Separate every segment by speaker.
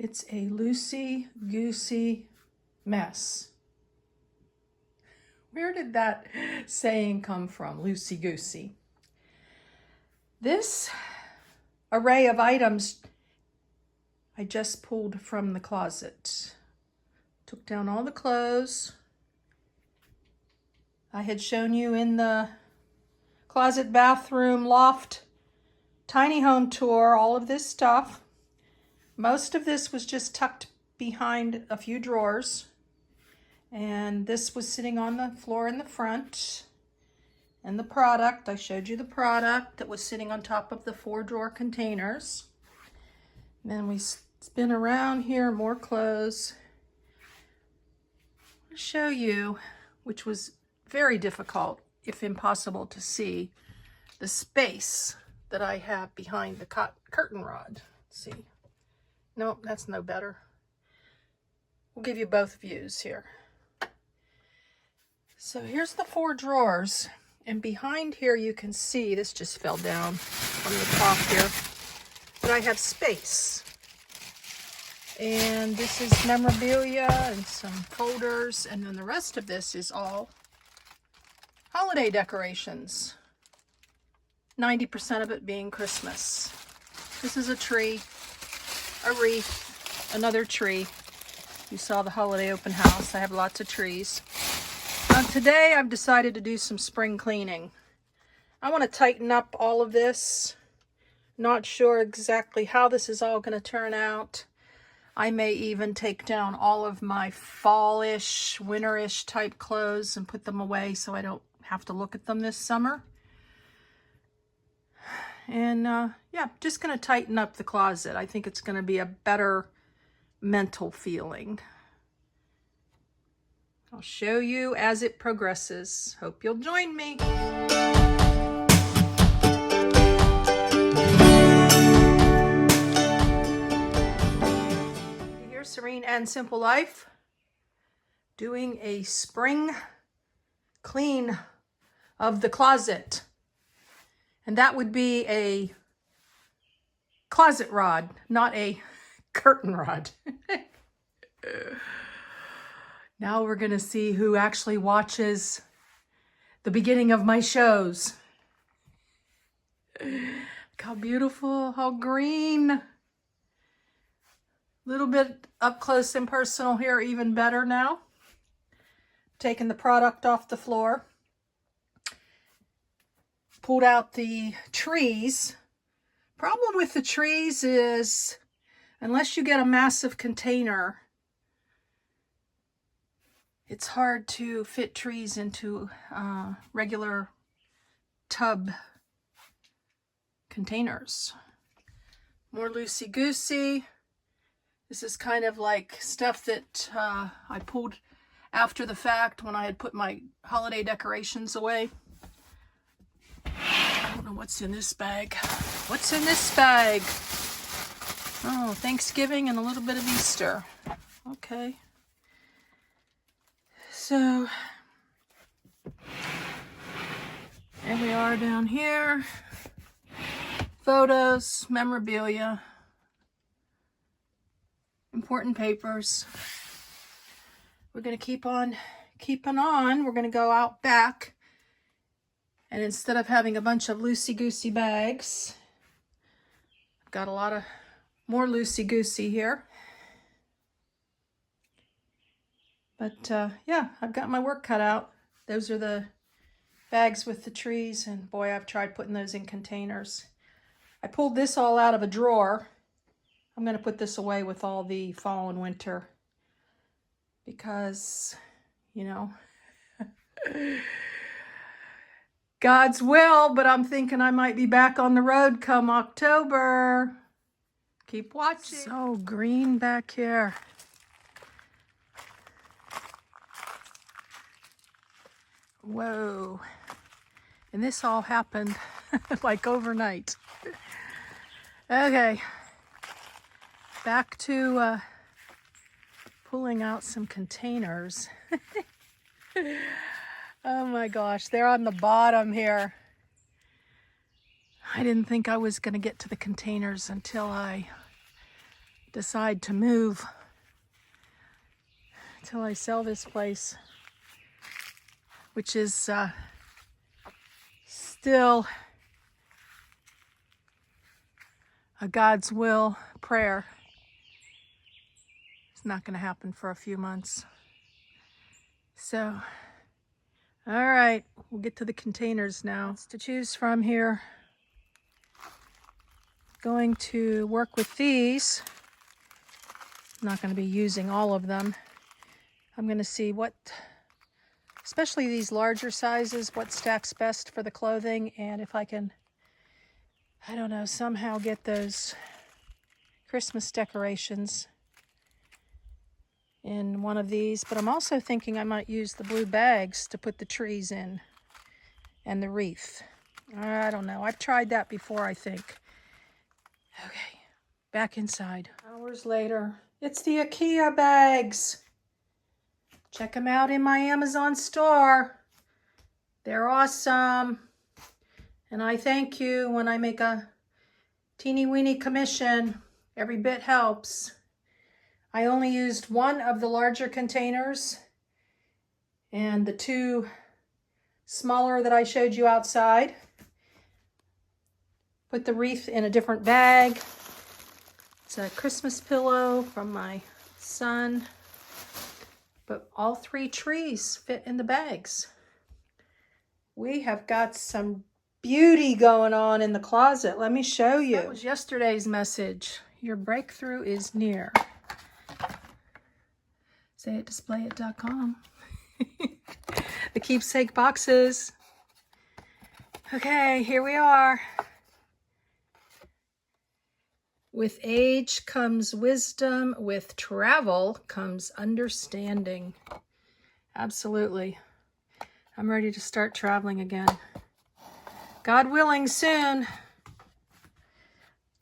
Speaker 1: It's a loosey-goosey mess. Where did that saying come from, loosey-goosey? This array of items I just pulled from the closet. Took down all the clothes. I had shown you in the closet, bathroom, loft, tiny home tour, all of this stuff. Most of this was just tucked behind a few drawers. And this was sitting on the floor in the front. And the product, I showed you the product that was sitting on top of the 4-drawer containers. And then we spin around here, more clothes. I'll show you, which was very difficult, if impossible to see, the space that I have behind the curtain rod. Let's see. Nope, that's no better. We'll give you both views here. So here's the 4 drawers, and behind here you can see, this just fell down from the top here, but I have space. And this is memorabilia and some folders, and then the rest of this is all holiday decorations. 90% of it being Christmas. This is a tree, a wreath, another tree. You saw the holiday open house. I have lots of trees. Today I've decided to do some spring cleaning. I want to tighten up all of this. Not sure exactly how this is all going to turn out. I may even take down all of my fallish, winterish type clothes and put them away so I don't have to look at them this summer. And yeah, just going to tighten up the closet. I think it's going to be a better mental feeling. I'll show you as it progresses. Hope you'll join me. Here's Serene and Simple Life doing a spring clean of the closet. And that would be a closet rod, not a curtain rod. Now we're going to see who actually watches the beginning of my shows. Look how beautiful, how green. A little bit up close and personal here, even better now. Taking the product off the floor. Pulled out the trees. Problem with the trees is, unless you get a massive container, it's hard to fit trees into regular tub containers. More loosey-goosey. This is kind of like stuff that I pulled after the fact when I had put my holiday decorations away. I don't know what's in this bag. What's in this bag? Oh, Thanksgiving and a little bit of Easter. Okay. So, there we are down here. Photos, memorabilia, important papers. We're going to keep on keeping on. We're going to go out back. And instead of having a bunch of loosey-goosey bags, I've got a lot of more loosey-goosey here. But yeah, I've got my work cut out. Those are the bags with the trees, and boy, I've tried putting those in containers. I pulled this all out of a drawer. I'm going to put this away with all the fall and winter because, you know, God's will, but I'm thinking I might be back on the road come October. Keep watching. So green back here. Whoa. And this all happened like overnight. Okay. Back to pulling out some containers. Oh my gosh, they're on the bottom here. I didn't think I was going to get to the containers until I decide to move until I sell this place, which is still a God's will prayer. It's not going to happen for a few months. So, all right, we'll get to the containers now. Lots to choose from here. Going to work with these. I'm not going to be using all of them. I'm going to see what, especially these larger sizes, what stacks best for the clothing, and if I can, I don't know, somehow get those Christmas decorations in one of these. But I'm also thinking I might use the blue bags to put the trees in and the wreath. I don't know. I've tried that before, I think. Okay, back inside. Hours later. It's the IKEA bags. Check them out in my Amazon store. They're awesome. And I thank you when I make a teeny weeny commission. Every bit helps. I only used one of the larger containers and the two smaller that I showed you outside. Put the wreath in a different bag. It's a Christmas pillow from my son. But all three trees fit in the bags. We have got some beauty going on in the closet. Let me show you. That was yesterday's message. Your breakthrough is near. SayItDisplayIt.com. The keepsake boxes. Okay, here we are. With age comes wisdom. With travel comes understanding. Absolutely. I'm ready to start traveling again. God willing, soon.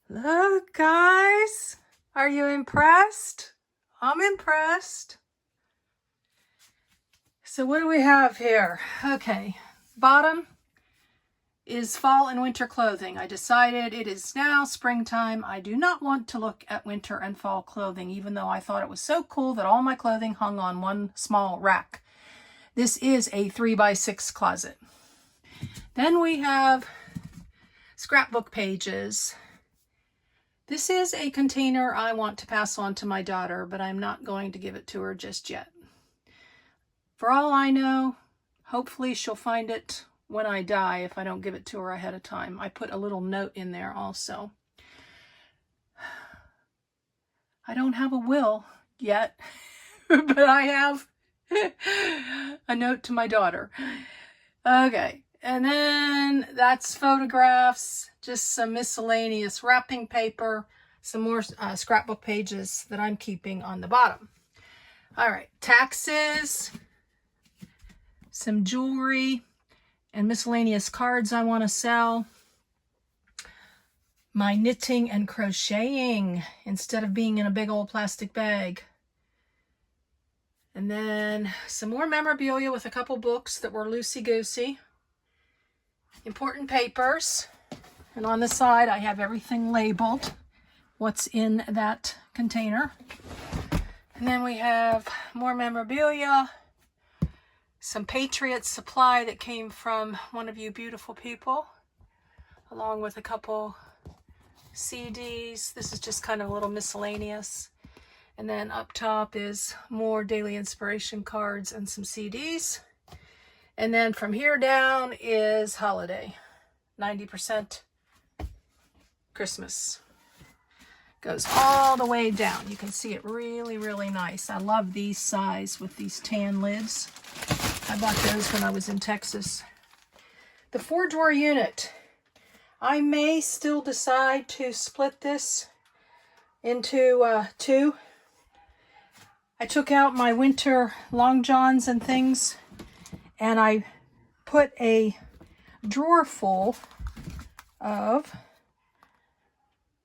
Speaker 1: Look, guys. Are you impressed? I'm impressed. So what do we have here? Okay, bottom is fall and winter clothing. I decided it is now springtime. I do not want to look at winter and fall clothing, even though I thought it was so cool that all my clothing hung on one small rack. This is a 3x6 closet. Then we have scrapbook pages. This is a container I want to pass on to my daughter, but I'm not going to give it to her just yet. For all I know, hopefully she'll find it when I die if I don't give it to her ahead of time. I put a little note in there also. I don't have a will yet, but I have a note to my daughter. Okay, and then that's photographs, just some miscellaneous wrapping paper, some more scrapbook pages that I'm keeping on the bottom. All right, taxes, some jewelry, and miscellaneous cards I want to sell. My knitting and crocheting instead of being in a big old plastic bag. And then some more memorabilia with a couple books that were loosey-goosey. Important papers. And on the side I have everything labeled, what's in that container. And then we have more memorabilia. Some Patriot supply that came from one of you beautiful people, along with a couple CDs. This is just kind of a little miscellaneous. And then up top is more daily inspiration cards and some CDs. And then from here down is holiday. 90% Christmas. Goes all the way down. You can see it really, really nice. I love these size with these tan lids. I bought those when I was in Texas. The 4-drawer unit. I may still decide to split this into two. I took out my winter long johns and things, and I put a drawer full of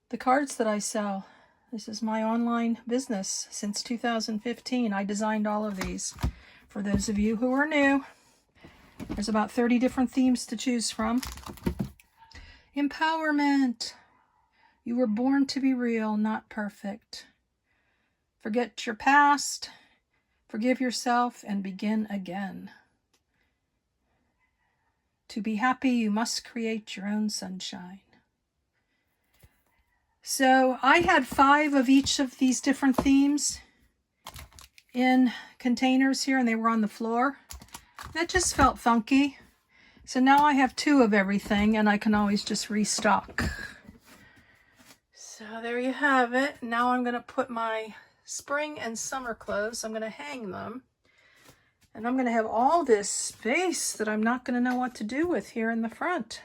Speaker 1: the cards that I sell. This is my online business since 2015. I designed all of these. For those of you who are new, there's about 30 different themes to choose from. Empowerment. You were born to be real, not perfect. Forget your past, forgive yourself, and begin again. To be happy, you must create your own sunshine. So I had 5 of each of these different themes in containers here, and they were on the floor. That just felt funky. So now I have 2 of everything, and I can always just restock. So there you have it. Now I'm going to put my spring and summer clothes. I'm going to hang them. And I'm going to have all this space that I'm not going to know what to do with here in the front.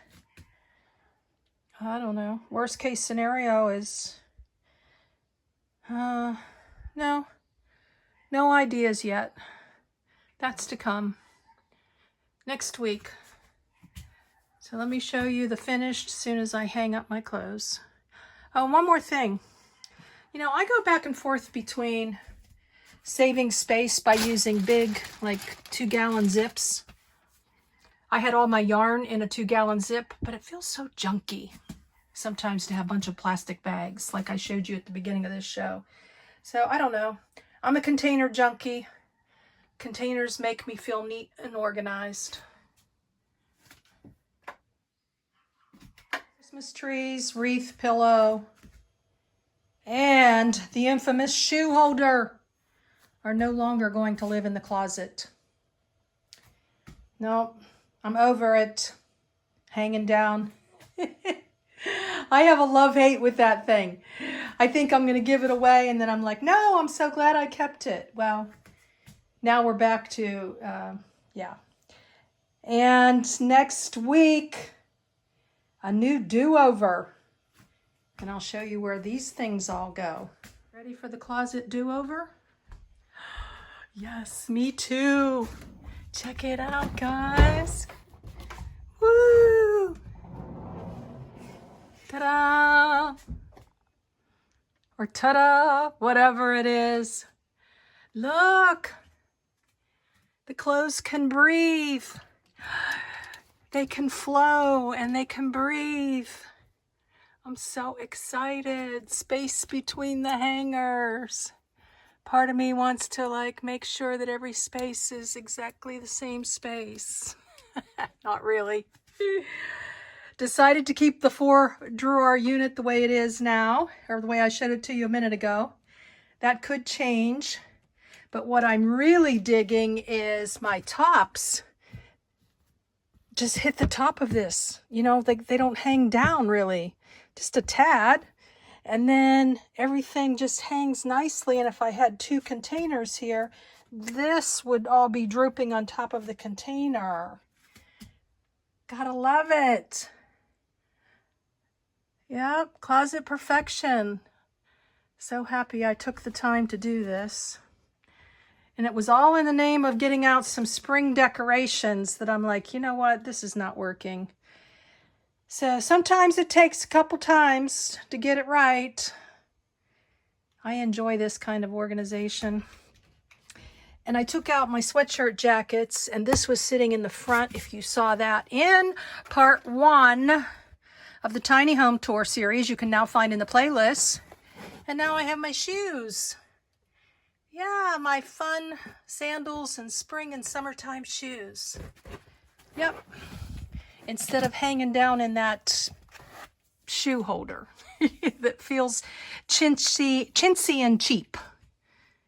Speaker 1: I don't know. Worst case scenario is, no ideas yet. That's to come next week. So let me show you the finished as soon as I hang up my clothes. Oh, one more thing. You know, I go back and forth between saving space by using big, like 2-gallon zips. I had all my yarn in a 2-gallon zip, but it feels so junky sometimes to have a bunch of plastic bags like I showed you at the beginning of this show. So I don't know. I'm a container junkie. Containers make me feel neat and organized. Christmas trees, wreath, pillow, and the infamous shoe holder are no longer going to live in the closet. No, I'm over it. Hanging down. I have a love-hate with that thing. I think I'm going to give it away, and then I'm like, no, I'm so glad I kept it. Well, now we're back to, yeah. And next week, a new do-over. And I'll show you where these things all go. Ready for the closet do-over? Yes, me too. Check it out, guys. Woo! Ta-da! Or ta-da, whatever it is. Look! The clothes can breathe. They can flow and they can breathe. I'm so excited. Space between the hangers. Part of me wants to like make sure that every space is exactly the same space. Not really. Decided to keep the 4-drawer unit the way it is now, or the way I showed it to you a minute ago. That could change. But what I'm really digging is my tops just hit the top of this. You know, they don't hang down really, just a tad. And then everything just hangs nicely. And if I had 2 containers here, this would all be drooping on top of the container. Gotta love it. Yep, closet perfection. So happy I took the time to do this. And it was all in the name of getting out some spring decorations that I'm like, you know what, this is not working. So sometimes it takes a couple times to get it right. I enjoy this kind of organization. And I took out my sweatshirt jackets, and this was sitting in the front, if you saw that, in part 1 of the Tiny Home Tour series. You can now find in the playlist. And now I have my shoes. Yeah, my fun sandals and spring and summertime shoes. Yep. Instead of hanging down in that shoe holder that feels chintzy and cheap.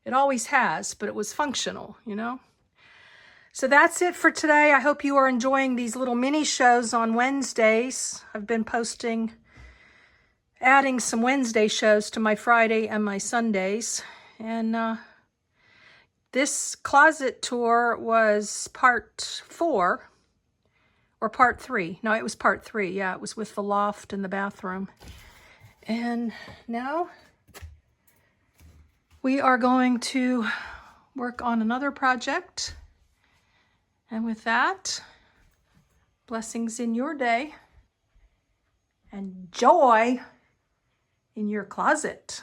Speaker 1: It always has, but it was functional, you know? So that's it for today. I hope you are enjoying these little mini shows on Wednesdays. I've been adding some Wednesday shows to my Friday and my Sundays. And this closet tour was part 4. Or part 3. No, it was part 3. Yeah, it was with the loft and the bathroom. And now we are going to work on another project. And with that, blessings in your day and joy in your closet.